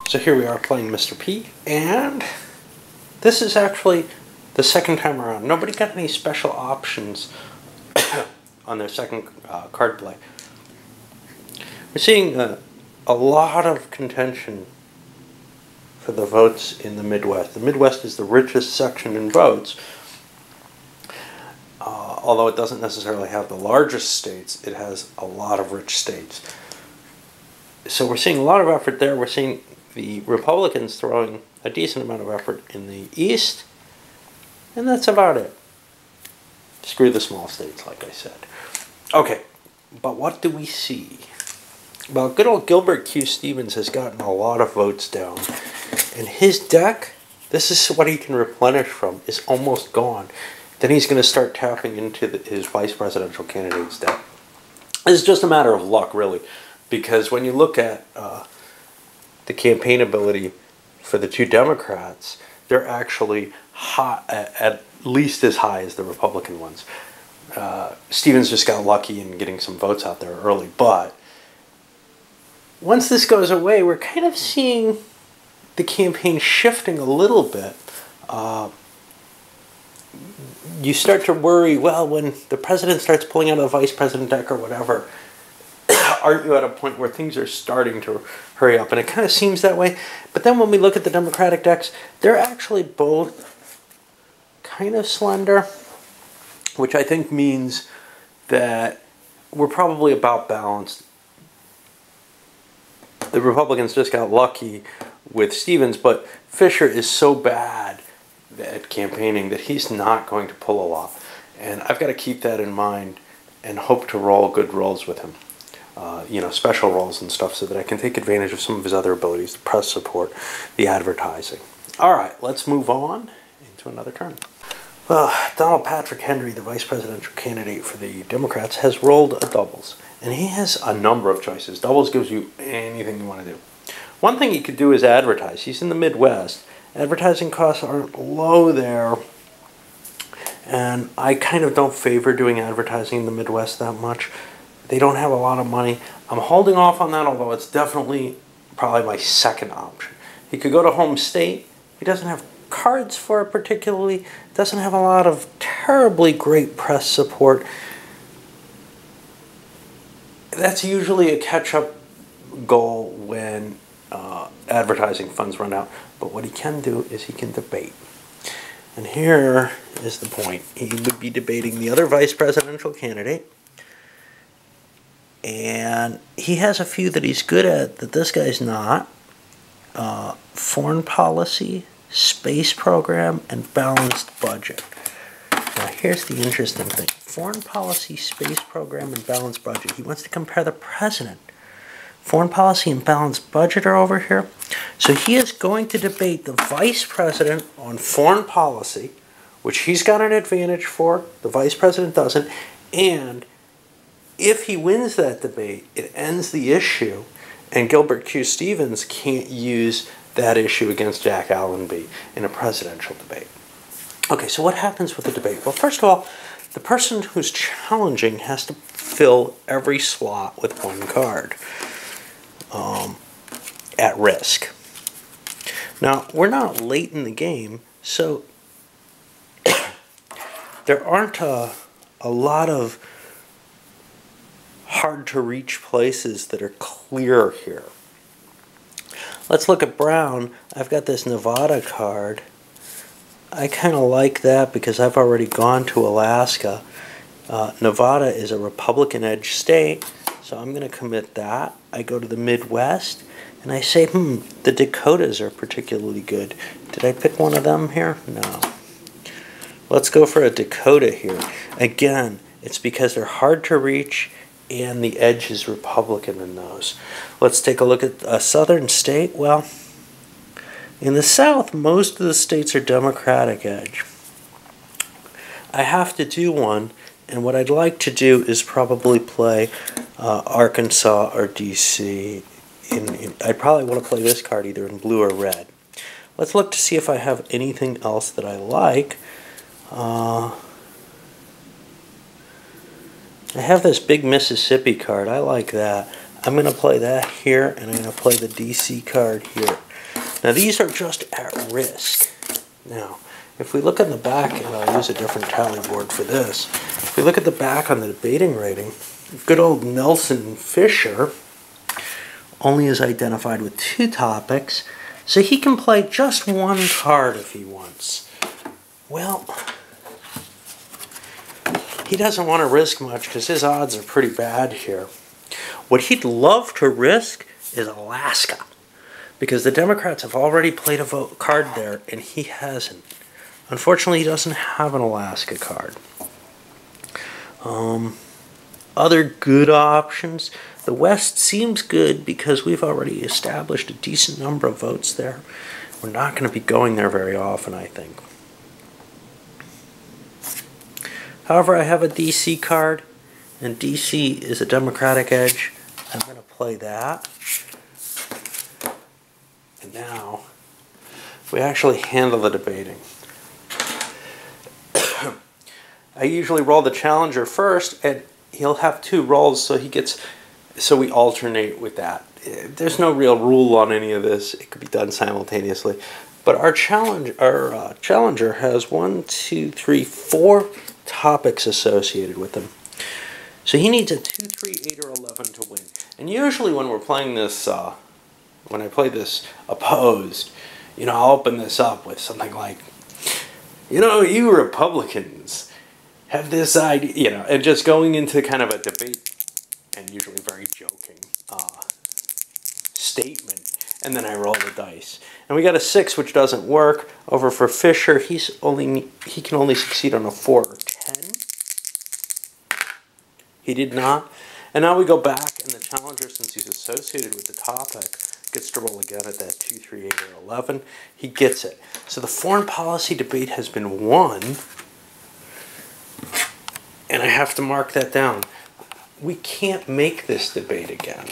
So here we are playing Mr. P, and this is actually the second time around. Nobody got any special options on their second card play. We're seeing a lot of contention for the votes in the Midwest. The Midwest is the richest section in votes, although it doesn't necessarily have the largest states. It has a lot of rich states. So we're seeing a lot of effort there. We're seeing the Republicans throwing a decent amount of effort in the East, and that's about it. Screw the small states, like I said. Okay, but what do we see? Well, good old Gilbert Q. Stevens has gotten a lot of votes down, and his deck, this is what he can replenish from, is almost gone. Then he's going to start tapping into his vice presidential candidate's deck. It's just a matter of luck, really, because when you look at the campaign ability for the two Democrats, they're actually high, at least as high as the Republican ones. Stevens just got lucky in getting some votes out there early, but once this goes away, we're kind of seeing the campaign shifting a little bit. You start to worry, well, when the president starts pulling out a vice president deck or whatever, aren't you at a point where things are starting to hurry up? And it kind of seems that way. But then when we look at the Democratic decks, they're actually both kind of slender, which I think means that we're probably about balanced. The Republicans just got lucky with Stevens, but Fisher is so bad at campaigning that he's not going to pull a lot. And I've got to keep that in mind and hope to roll good rolls with him. Special roles and stuff, so that I can take advantage of some of his other abilities, the press support, the advertising. All right, let's move on into another turn. Well, Donald Patrick Henry, the vice presidential candidate for the Democrats, has rolled a doubles, and he has a number of choices. Doubles gives you anything you want to do. One thing he could do is advertise. He's in the Midwest. Advertising costs aren't low there, and I kind of don't favor doing advertising in the Midwest that much. They don't have a lot of money. I'm holding off on that, although it's definitely probably my second option. He could go to home state. He doesn't have cards for it particularly. Doesn't have a lot of terribly great press support. That's usually a catch-up goal when advertising funds run out. But what he can do is he can debate. And here is the point. He would be debating the other vice presidential candidate. And he has a few that he's good at that this guy's not. Foreign policy, space program, and balanced budget. Now here's the interesting thing. Foreign policy, space program, and balanced budget. He wants to compare the president. Foreign policy and balanced budget are over here. So he is going to debate the vice president on foreign policy, which he's got an advantage for. The vice president doesn't. And if he wins that debate, it ends the issue, and Gilbert Q. Stevens can't use that issue against Jack Allenby in a presidential debate. Okay, so what happens with the debate? Well, first of all, the person who's challenging has to fill every slot with one card at risk. Now, we're not late in the game, so there aren't a lot of hard-to-reach places that are clear here. Let's look at Brown. I've got this Nevada card. I kind of like that because I've already gone to Alaska. Nevada is a Republican-edged state, so I'm going to commit that. I go to the Midwest, and I say, the Dakotas are particularly good. Did I pick one of them here? No. Let's go for a Dakota here. Again, it's because they're hard to reach, and the edge is Republican in those. Let's take a look at a southern state. Well, in the South, most of the states are Democratic edge. I have to do one, and what I'd like to do is probably play Arkansas or D.C. I'd probably want to play this card either in blue or red. Let's look to see if I have anything else that I like. I have this big Mississippi card. I like that. I'm going to play that here, and I'm going to play the DC card here. Now these are just at risk. Now, if we look on the back, and I'll use a different tally board for this, if we look at the back on the debating rating, good old Nelson Fisher only is identified with 2 topics, so he can play just 1 card if he wants. Well, he doesn't want to risk much because his odds are pretty bad here. What he'd love to risk is Alaska, because the Democrats have already played a card there and he hasn't. Unfortunately, he doesn't have an Alaska card. Other good options, the West seems good because we've already established a decent number of votes there. We're not going to be going there very often, I think. However, I have a DC card, and DC is a Democratic edge. I'm going to play that. And now, we actually handle the debating. I usually roll the challenger first, and he'll have 2 rolls, so we alternate with that. There's no real rule on any of this. It could be done simultaneously. But our challenger has 4 topics associated with him. So he needs a 2, 3, 8, or 11 to win. And usually when we're playing this, when I play this opposed, I'll open this up with something like, you Republicans have this idea, and just going into kind of a debate, and usually very joking statement, and then I roll the dice. And we got a 6, which doesn't work. Over for Fisher, he can only succeed on a 4 or 10. He did not. And now we go back, and the challenger, since he's associated with the topic, gets to roll again at that 2, 3, 8, or 11. He gets it. So the foreign policy debate has been won, and I have to mark that down. We can't make this debate again.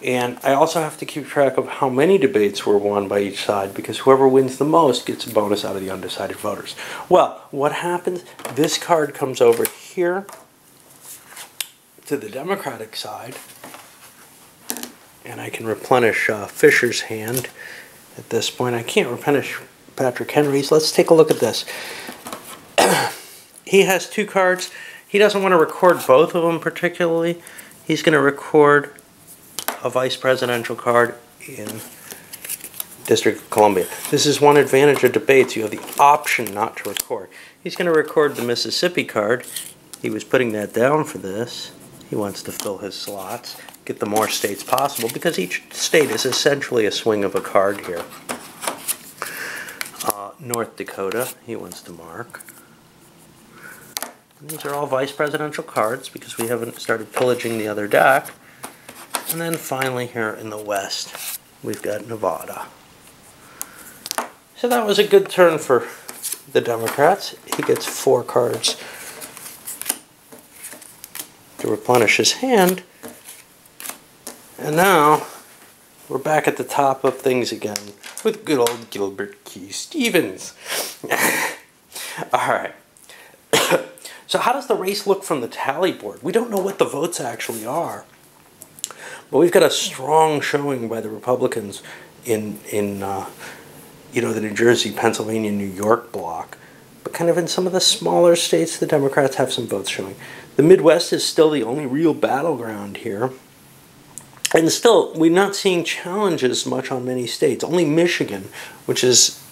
And I also have to keep track of how many debates were won by each side, because whoever wins the most gets a bonus out of the undecided voters. Well, what happens? This card comes over here to the Democratic side, and I can replenish Fisher's hand at this point. I can't replenish Patrick Henry's. Let's take a look at this. He has 2 cards. He doesn't want to record both of them particularly. He's going to record a vice presidential card in District of Columbia. This is one advantage of debates. You have the option not to record. He's going to record the Mississippi card. He was putting that down for this. He wants to fill his slots, get the more states possible, because each state is essentially a swing of a card here. North Dakota, he wants to mark. And these are all vice presidential cards because we haven't started pillaging the other deck. And then finally here in the West, we've got Nevada. So that was a good turn for the Democrats. He gets 4 cards to replenish his hand. And now we're back at the top of things again with good old Gilbert Key Stevens. Alright. So how does the race look from the tally board? We don't know what the votes actually are. But we've got a strong showing by the Republicans in the New Jersey, Pennsylvania, New York block. But kind of in some of the smaller states, the Democrats have some votes showing. The Midwest is still the only real battleground here. And still, we're not seeing challenges much on many states. Only Michigan, which is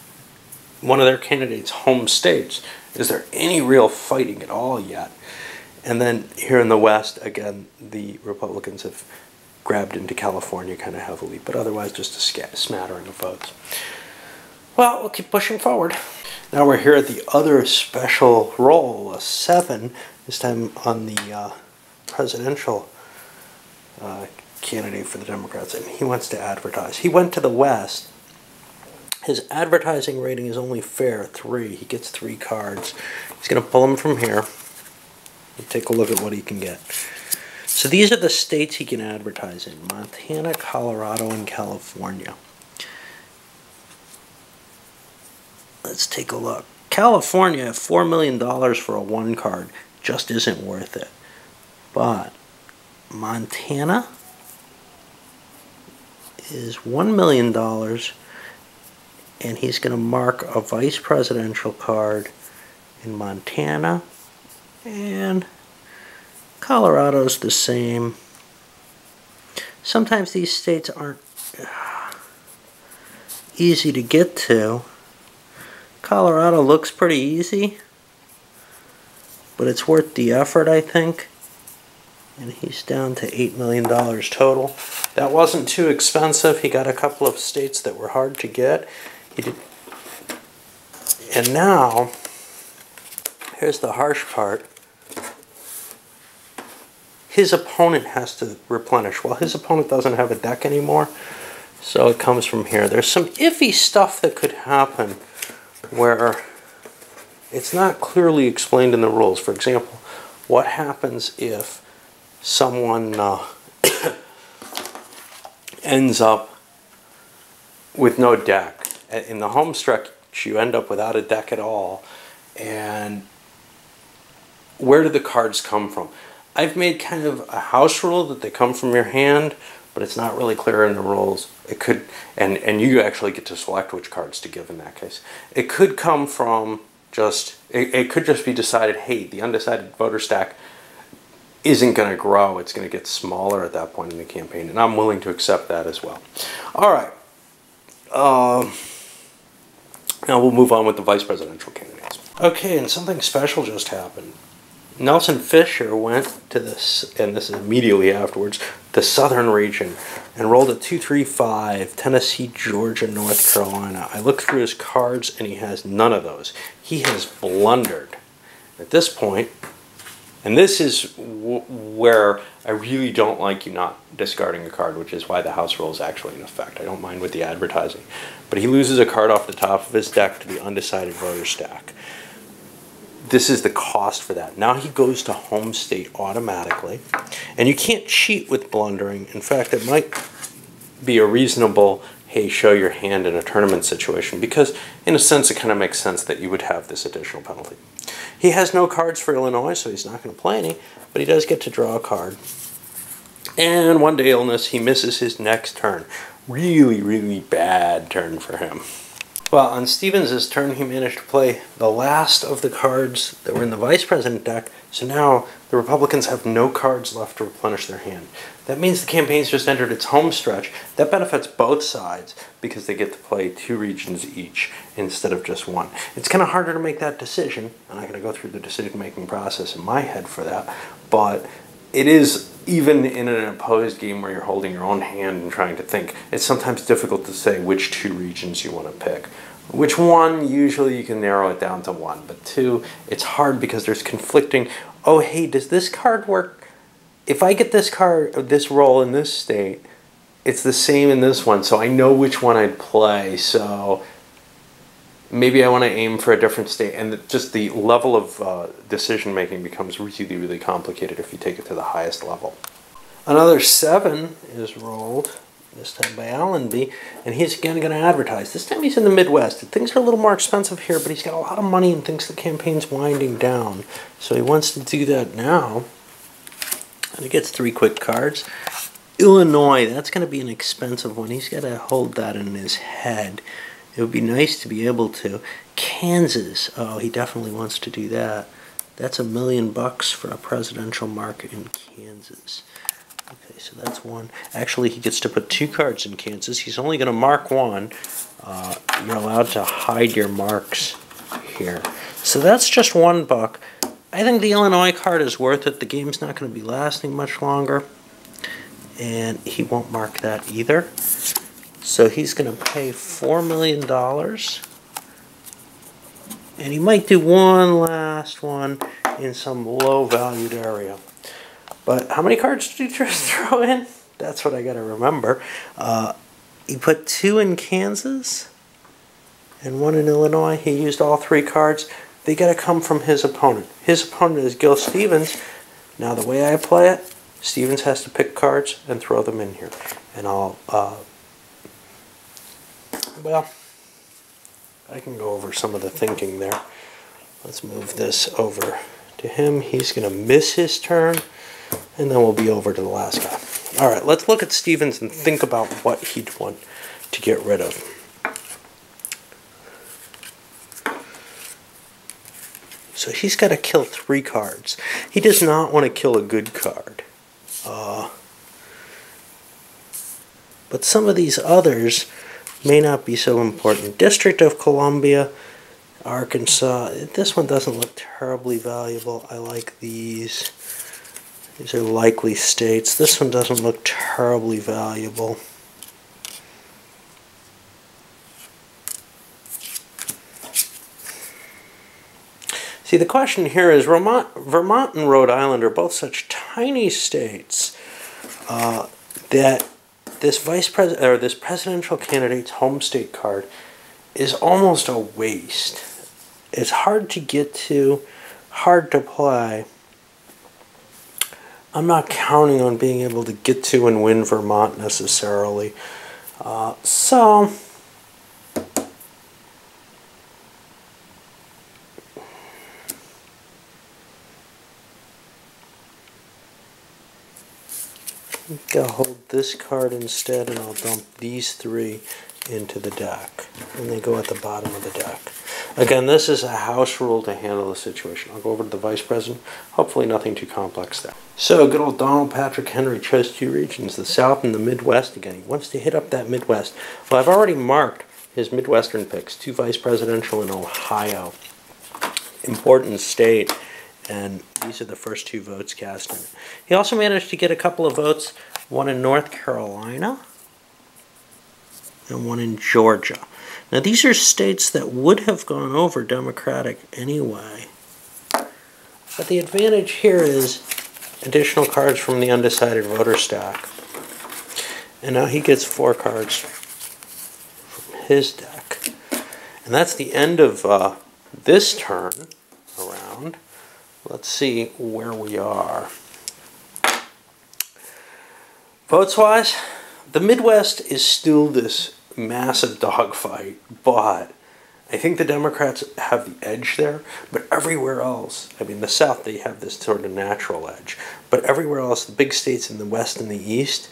one of their candidates' home states, is there any real fighting at all yet? And then here in the West, again, the Republicans have grabbed into California kind of heavily, but otherwise just a smattering of votes. Well, we'll keep pushing forward. Now we're here at the other special roll, a 7, this time on the presidential candidate for the Democrats, and he wants to advertise. He went to the West. His advertising rating is only fair, 3. He gets 3 cards. He's going to pull them from here and take a look at what he can get. So these are the states he can advertise in: Montana, Colorado, and California. Let's take a look. California, $4 million for a 1 card. just isn't worth it. But Montana is $1 million, and he's going to mark a vice presidential card in Montana, and Colorado's the same. Sometimes these states aren't easy to get to. Colorado looks pretty easy, but it's worth the effort, I think. And he's down to $8 million total. That wasn't too expensive. He got a couple of states that were hard to get. He did. And now, here's the harsh part. His opponent has to replenish. Well, his opponent doesn't have a deck anymore, so it comes from here. There's some iffy stuff that could happen where it's not clearly explained in the rules. For example, what happens if someone ends up with no deck? In the home stretch, you end up without a deck at all. And where do the cards come from? I've made kind of a house rule that they come from your hand, but it's not really clear in the rules. It could, and you actually get to select which cards to give in that case. It could come from just, it could just be decided, hey, the undecided voter stack isn't going to grow. It's going to get smaller at that point in the campaign, and I'm willing to accept that as well. All right. Now we'll move on with the vice presidential candidates. Okay, and something special just happened. Nelson Fisher went to this, and this is immediately afterwards, the southern region, and rolled a 2-3-5, Tennessee, Georgia, North Carolina. I looked through his cards, and he has none of those. He has blundered. At this point, and this is where I really don't like you not discarding a card, which is why the house rule is actually in effect. I don't mind with the advertising. But he loses a card off the top of his deck to the undecided voter stack. This is the cost for that. Now he goes to home state automatically. And you can't cheat with blundering. In fact, it might be a reasonable, hey, show your hand in a tournament situation, because in a sense it kind of makes sense that you would have this additional penalty. He has no cards for Illinois, so he's not going to play any, but he does get to draw a card. And one day illness, he misses his next turn. Really, really bad turn for him. Well, on Stevens' turn, he managed to play the last of the cards that were in the vice president deck, so now the Republicans have no cards left to replenish their hand. That means the campaign's just entered its home stretch. That benefits both sides because they get to play 2 regions each instead of just one. It's kind of harder to make that decision. I'm not going to go through the decision-making process in my head for that, but it is, even in an opposed game where you're holding your own hand and trying to think, it's sometimes difficult to say which 2 regions you want to pick. Which one, usually you can narrow it down to 1, but 2, it's hard because there's conflicting, oh hey, does this card work? If I get this card, this roll in this state, it's the same in this one, so I know which one I'd play, so maybe I want to aim for a different state, and just the level of decision making becomes really, really complicated if you take it to the highest level. Another 7 is rolled, this time by Allenby, and he's again going to advertise. This time he's in the Midwest. Things are a little more expensive here, but he's got a lot of money and thinks the campaign's winding down, so he wants to do that now. And he gets 3 quick cards. Illinois, that's going to be an expensive one. He's got to hold that in his head. It would be nice to be able to. Kansas, oh, he definitely wants to do that. That's $1 million for a presidential market in Kansas. Okay, so that's 1. Actually, he gets to put 2 cards in Kansas. He's only going to mark 1. You're allowed to hide your marks here. So that's just $1. I think the Illinois card is worth it. The game's not going to be lasting much longer. And he won't mark that either. So he's going to pay $4 million. And he might do one last one in some low-valued area. But how many cards did he just throw in? That's what I got to remember. He put 2 in Kansas and 1 in Illinois. He used all 3 cards. They got to come from his opponent. His opponent is Gil Stevens. Now the way I play it, Stevens has to pick cards and throw them in here. And I'll, well, I can go over some of the thinking there. Let's move this over to to him. He's going to miss his turn, and then we'll be over to the last guy. All right, let's look at Stevens and think about what he'd want to get rid of. So he's got to kill 3 cards. He does not want to kill a good card. But some of these others may not be so important. District of Columbia, Arkansas. This one doesn't look terribly valuable. I like these. These are likely states. This one doesn't look terribly valuable. See, the question here is Vermont and Rhode Island are both such tiny states that this this presidential candidate's home state card is almost a waste. It's hard to get to, hard to play. I'm not counting on being able to get to and win Vermont necessarily. So I'll hold this card instead, and I'll dump these 3 into the deck. And they go at the bottom of the deck. Again, this is a house rule to handle the situation. I'll go over to the Vice President. Hopefully nothing too complex there. So, good old Donald Patrick Henry chose 2 regions, the South and the Midwest again. He wants to hit up that Midwest. Well, I've already marked his Midwestern picks, 2 vice presidential in Ohio. Important state. And these are the first 2 votes cast in it. He also managed to get a couple of votes, one in North Carolina and one in Georgia. Now, these are states that would have gone over Democratic anyway. But the advantage here is additional cards from the undecided voter stack. And now he gets 4 cards from his deck. And that's the end of this turn around. Let's see where we are. Votes-wise, the Midwest is still this massive dogfight, but I think the Democrats have the edge there. But everywhere else, I mean, the South, they have this sort of natural edge. But everywhere else, the big states in the West and the East,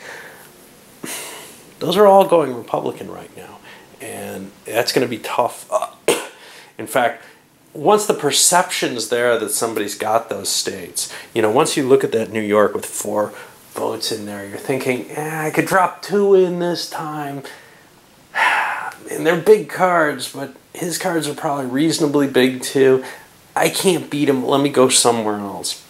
those are all going Republican right now. And that's going to be tough. In fact, once the perception's there that somebody's got those states, once you look at that New York with 4 votes in there, you're thinking, I could drop 2 in this time. And they're big cards, but his cards are probably reasonably big too. I can't beat him. Let me go somewhere else.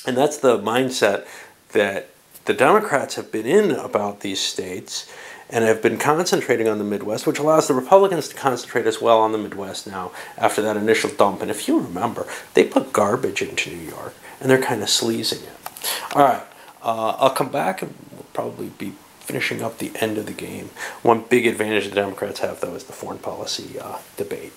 And that's the mindset that the Democrats have been in about these states and have been concentrating on the Midwest, which allows the Republicans to concentrate as well on the Midwest now after that initial dump. And if you remember, they put garbage into New York, and they're kind of sleazing it. All right, I'll come back, and we'll probably be finishing up the end of the game. One big advantage the Democrats have, though, is the foreign policy debate.